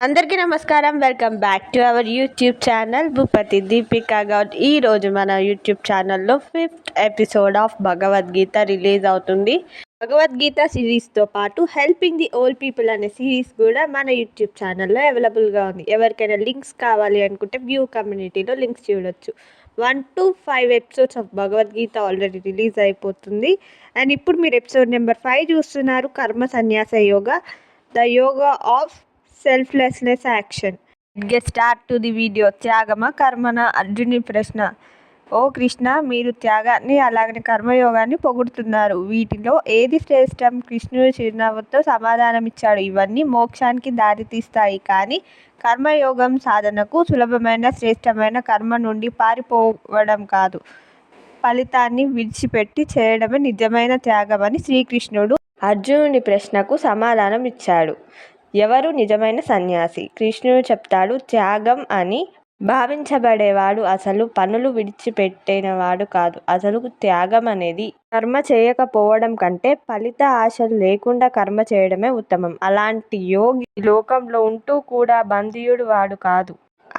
అందరికీ నమస్కారం. Welcome back to our YouTube channel Bhupathi Deepika Goud. ఈరోజు మన యూట్యూబ్ ఛానల్లో 5th episode of Bhagavad Gita release అవుతుంది. భగవద్గీత సిరీస్తో పాటు హెల్పింగ్ ది ఓల్డ్ పీపుల్ అనే సిరీస్ కూడా మన యూట్యూబ్ ఛానల్లో అవైలబుల్గా ఉంది. ఎవరికైనా లింక్స్ కావాలి అనుకుంటే వ్యూ కమ్యూనిటీలో లింక్స్ చూడొచ్చు. 1 to 5 episodes of Bhagavad Gita already release అయిపోతుంది. అండ్ ఇప్పుడు మీరు ఎపిసోడ్ నెంబర్ 5 చూస్తున్నారు. Karma Sannyasa Yoga, the yoga of selflessness action. Get start to the video. త్యాగమా కర్మన? అర్జునుడి ప్రశ్న. ఓ కృష్ణ, మీరు త్యాగాన్ని అలాగనే కర్మయోగాన్ని పొగుడుతున్నారు. వీటిలో ఏది శ్రేష్టం? కృష్ణుడు చిరునవ్వుతో సమాధానమిచ్చాడు. ఇవన్నీ మోక్షానికి దారితీస్తాయి, కానీ కర్మయోగం సాధనకు సులభమైన శ్రేష్టమైన కర్మ నుండి పారిపోవడం కాదు, ఫలితాన్ని విడిచిపెట్టి చేయడమే నిజమైన త్యాగం అని శ్రీకృష్ణుడు అర్జునుడి ప్రశ్నకు సమాధానం ఇచ్చాడు. ఎవరు నిజమైన సన్యాసి? కృష్ణుడు చెప్తాడు, త్యాగం అని భావించబడేవాడు అసలు పనులు విడిచిపెట్టినవాడు కాదు. అసలు త్యాగం అనేది కర్మ చేయకపోవడం కంటే ఫలిత ఆశలు లేకుండా కర్మ చేయడమే ఉత్తమం. అలాంటి యోగి లోకంలో ఉంటూ కూడా బంధీయుడు వాడు కాదు.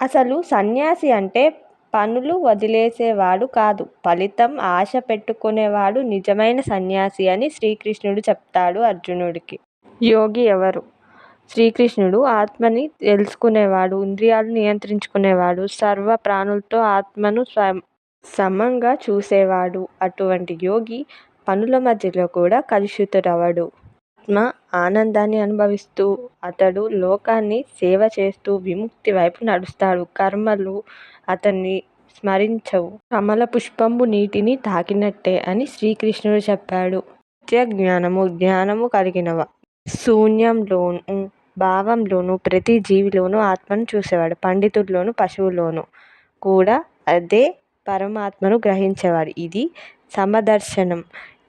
అసలు సన్యాసి అంటే పనులు వదిలేసేవాడు కాదు, ఫలితం ఆశ పెట్టుకునేవాడు నిజమైన సన్యాసి అని శ్రీకృష్ణుడు చెప్తాడు అర్జునుడికి. యోగి ఎవరు? శ్రీకృష్ణుడు ఆత్మని తెలుసుకునేవాడు, ఇంద్రియాలు నియంత్రించుకునేవాడు, సర్వ ప్రాణులతో ఆత్మను సమంగా చూసేవాడు. అటువంటి యోగి పనుల మధ్యలో కూడా కలుషితుడవడు. ఆత్మ ఆనందాన్ని అనుభవిస్తూ అతడు లోకాన్ని సేవ చేస్తూ విముక్తి వైపు నడుస్తాడు. కర్మలు అతన్ని స్మరించవు. కమల పుష్పంబు నీటిని తాకినట్టే అని శ్రీకృష్ణుడు చెప్పాడు. నిత్య జ్ఞానము కలిగినవ శూన్యంలోనూ భావంలోనూ ప్రతి జీవిలోనూ ఆత్మను చూసేవాడు. పండితుల్లోనూ పశువులోనూ కూడా అదే పరమాత్మను గ్రహించేవాడు. ఇది సమదర్శనం.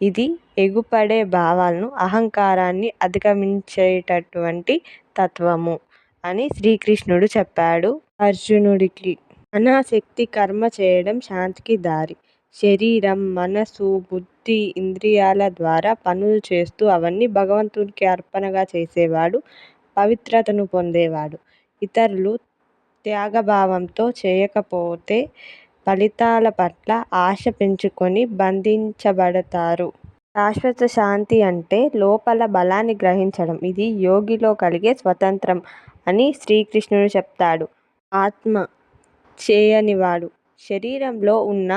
ఇది ఎగుపడే భావాలను, అహంకారాన్ని అధిగమించేటటువంటి తత్వము అని శ్రీకృష్ణుడు చెప్పాడు అర్జునుడికి. అనాసక్తి కర్మ చేయడం శాంతికి దారి. శరీరం, మనసు, బుద్ధి, ఇంద్రియాల ద్వారా పనులు చేస్తూ అవన్నీ భగవంతునికి అర్పణగా చేసేవాడు పవిత్రతను పొందేవాడు. ఇతరులు త్యాగభావంతో చేయకపోతే ఫలితాల పట్ల ఆశ పెంచుకొని బంధించబడతారు. శాశ్వత శాంతి అంటే లోపల బలాన్ని గ్రహించడం. ఇది యోగిలో కలిగే స్వతంత్రం అని శ్రీకృష్ణుడు చెప్తాడు. ఆత్మ చేయనివాడు. శరీరంలో ఉన్న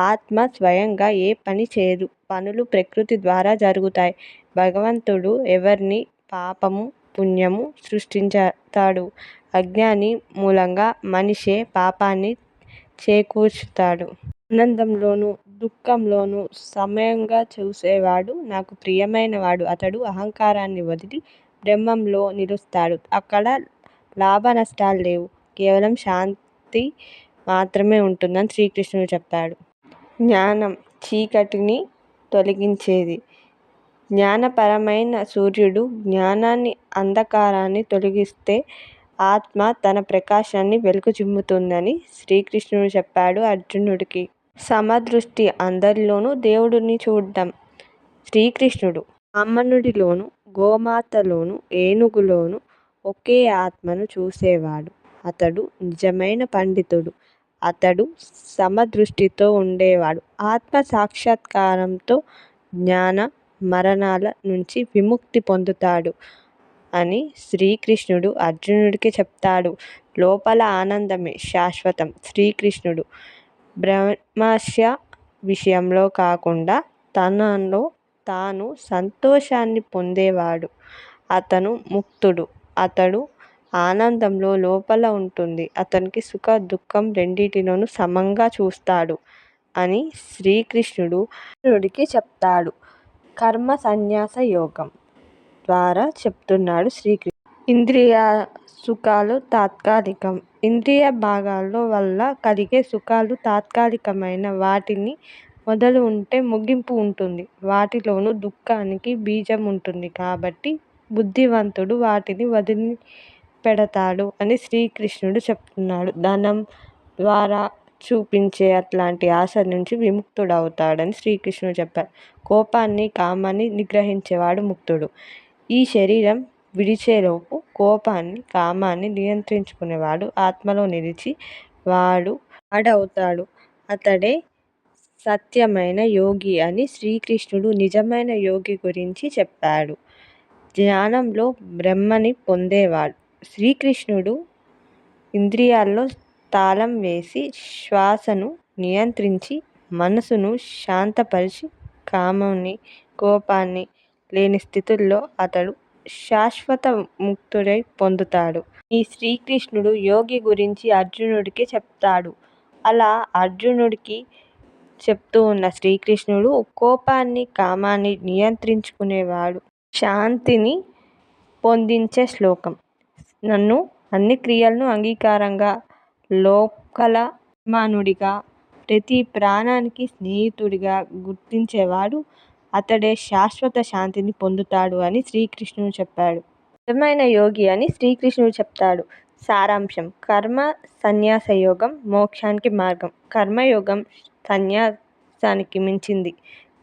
ఆత్మ స్వయంగా ఏ పని చేయదు. పనులు ప్రకృతి ద్వారా జరుగుతాయి. భగవంతుడు ఎవరిని పాపము పుణ్యము సృష్టించుతాడు. అజ్ఞాని మూలంగా మనిషే పాపాన్ని చేకూర్చుతాడు. ఆనందంలోనూ దుఃఖంలోనూ సమయంగా చూసేవాడు నాకు ప్రియమైన వాడు. అతడు అహంకారాన్ని వదిలి బ్రహ్మంలో నిలుస్తాడు. అక్కడ లాభ నష్టాలు లేవు, కేవలం శాంతి మాత్రమే ఉంటుందని శ్రీకృష్ణుడు చెప్పాడు. జ్ఞానం చీకటిని తొలగించేది. జ్ఞానపరమైన సూర్యుడు జ్ఞానాన్ని అంధకారాన్ని తొలగిస్తే ఆత్మ తన ప్రకాశాన్ని వెలుగుచిమ్ముతుందని శ్రీకృష్ణుడు చెప్పాడు అర్జునుడికి. సమదృష్టి అందరిలోనూ దేవుడిని చూడడం. శ్రీకృష్ణుడు బ్రాహ్మణుడిలోనూ గోమాతలోనూ ఏనుగులోనూ ఒకే ఆత్మను చూసేవాడు. అతడు నిజమైన పండితుడు. అతడు సమదృష్టితో ఉండేవాడు. ఆత్మ సాక్షాత్కారంతో జ్ఞాన మరణాల నుంచి విముక్తి పొందుతాడు అని శ్రీకృష్ణుడు అర్జునుడికి చెప్తాడు. లోపల ఆనందమే శాశ్వతం. శ్రీకృష్ణుడు బ్రహ్మస్య విషయంలో కాకుండా తనలో తాను సంతోషాన్ని పొందేవాడు. అతను ముక్తుడు. అతడు ఆనందంలో లోపల ఉంటుంది. అతనికి సుఖ దుఃఖం రెండింటిలోనూ సమంగా చూస్తాడు అని శ్రీకృష్ణుడు అర్జునుడికి చెప్తాడు. కర్మ సన్యాస యోగం ద్వారా చెప్తున్నాడు శ్రీకృష్ణుడు. ఇంద్రియ సుఖాలు తాత్కాలికం. ఇంద్రియ భాగాల వల్ల కలిగే సుఖాలు తాత్కాలికమైన వాటిని మొదలు ఉంటే ముగింపు ఉంటుంది. వాటిలోనూ దుఃఖానికి బీజం ఉంటుంది. కాబట్టి బుద్ధివంతుడు వాటిని వదిలిపెడతాడు అని శ్రీకృష్ణుడు చెప్తున్నాడు. ధనం ద్వారా చూపించే అట్లాంటి ఆశ నుంచి విముక్తుడవుతాడని శ్రీకృష్ణుడు చెప్పారు. కోపాన్ని కామాన్ని నిగ్రహించేవాడు ముక్తుడు. ఈ శరీరం విడిచేలోపు కోపాన్ని, కామాన్ని నియంత్రించుకునేవాడు ఆత్మలో నిలిచి వాడు వాడవుతాడు. అతడే సత్యమైన యోగి అని శ్రీకృష్ణుడు నిజమైన యోగి గురించి చెప్పాడు. జ్ఞానంలో బ్రహ్మని పొందేవాడు. శ్రీకృష్ణుడు ఇంద్రియాల్లో తాళం వేసి శ్వాసను నియంత్రించి మనసును శాంతపరిచి కామాన్ని, కోపాన్ని లేని స్థితుల్లో అతడు శాశ్వత ముక్తుడై పొందుతాడు. ఈ శ్రీకృష్ణుడు యోగి గురించి అర్జునుడికి చెప్తాడు. అలా అర్జునుడికి చెప్తూ ఉన్న శ్రీకృష్ణుడు కోపాన్ని, కామాన్ని నియంత్రించుకునేవాడు శాంతిని పొందించే శ్లోకం. నన్ను అన్ని క్రియలను అంగీకారంగా, లోకల మానుడిగా, ప్రతి ప్రాణానికి స్నేహితుడిగా గుర్తించేవాడు అతడే శాశ్వత శాంతిని పొందుతాడు అని శ్రీకృష్ణుడు చెప్పాడు. నిజమైన యోగి అని శ్రీకృష్ణుడు చెప్తాడు. సారాంశం: కర్మ సన్యాస యోగం మోక్షానికి మార్గం. కర్మయోగం సన్యాసానికి మించింది.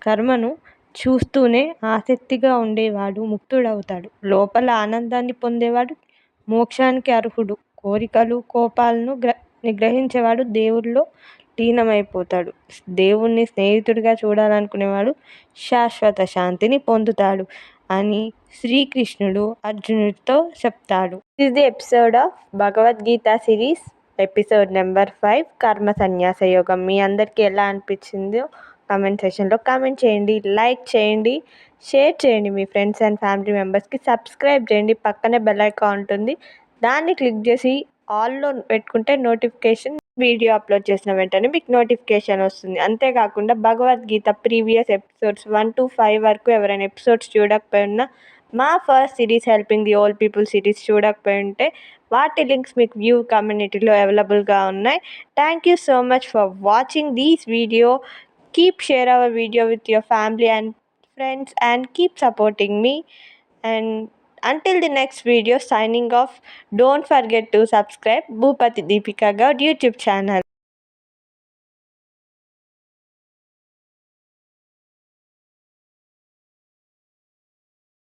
కర్మను చూస్తూనే ఆసక్తిగా ఉండేవాడు ముక్తుడవుతాడు. లోపల ఆనందాన్ని పొందేవాడు మోక్షానికి అర్హుడు. కోరికలు, కోపాలను నిగ్రహించేవాడు దేవుడిలో లీనమైపోతాడు. దేవుణ్ణి స్నేహితుడిగా చూడాలనుకునేవాడు శాశ్వత శాంతిని పొందుతాడు అని శ్రీకృష్ణుడు అర్జునుడితో చెప్తాడు. This the episode of Bhagavad Gita series, episode number 5, కర్మ సన్యాస యోగం. మీ అందరికీ ఎలా అనిపించిందో కామెంట్ సెక్షన్లో కామెంట్ చేయండి, లైక్ చేయండి, షేర్ చేయండి మీ ఫ్రెండ్స్ అండ్ ఫ్యామిలీ మెంబర్స్కి. సబ్స్క్రైబ్ చేయండి. పక్కనే బెల్ ఐకాన్ ఉంటుంది, దాన్ని క్లిక్ చేసి ఆల్లో పెట్టుకుంటే నోటిఫికేషన్, వీడియో అప్లోడ్ చేసిన వెంటనే మీకు నోటిఫికేషన్ వస్తుంది. అంతేకాకుండా భగవద్గీత ప్రీవియస్ ఎపిసోడ్స్ 1 to 5 వరకు ఎవరైనా ఎపిసోడ్స్ చూడకపోయినా, మా first series helping the old people series చూడకపోయి ఉంటే వాటి లింక్స్ మీకు వ్యూ కమ్యూనిటీలో అవైలబుల్గా ఉన్నాయి. Thank you so much for watching these video. Keep share our video with your family and friends and keep supporting me. And until the next video, signing off. Don't forget to subscribe Bhupati Deepika Gaud YouTube channel.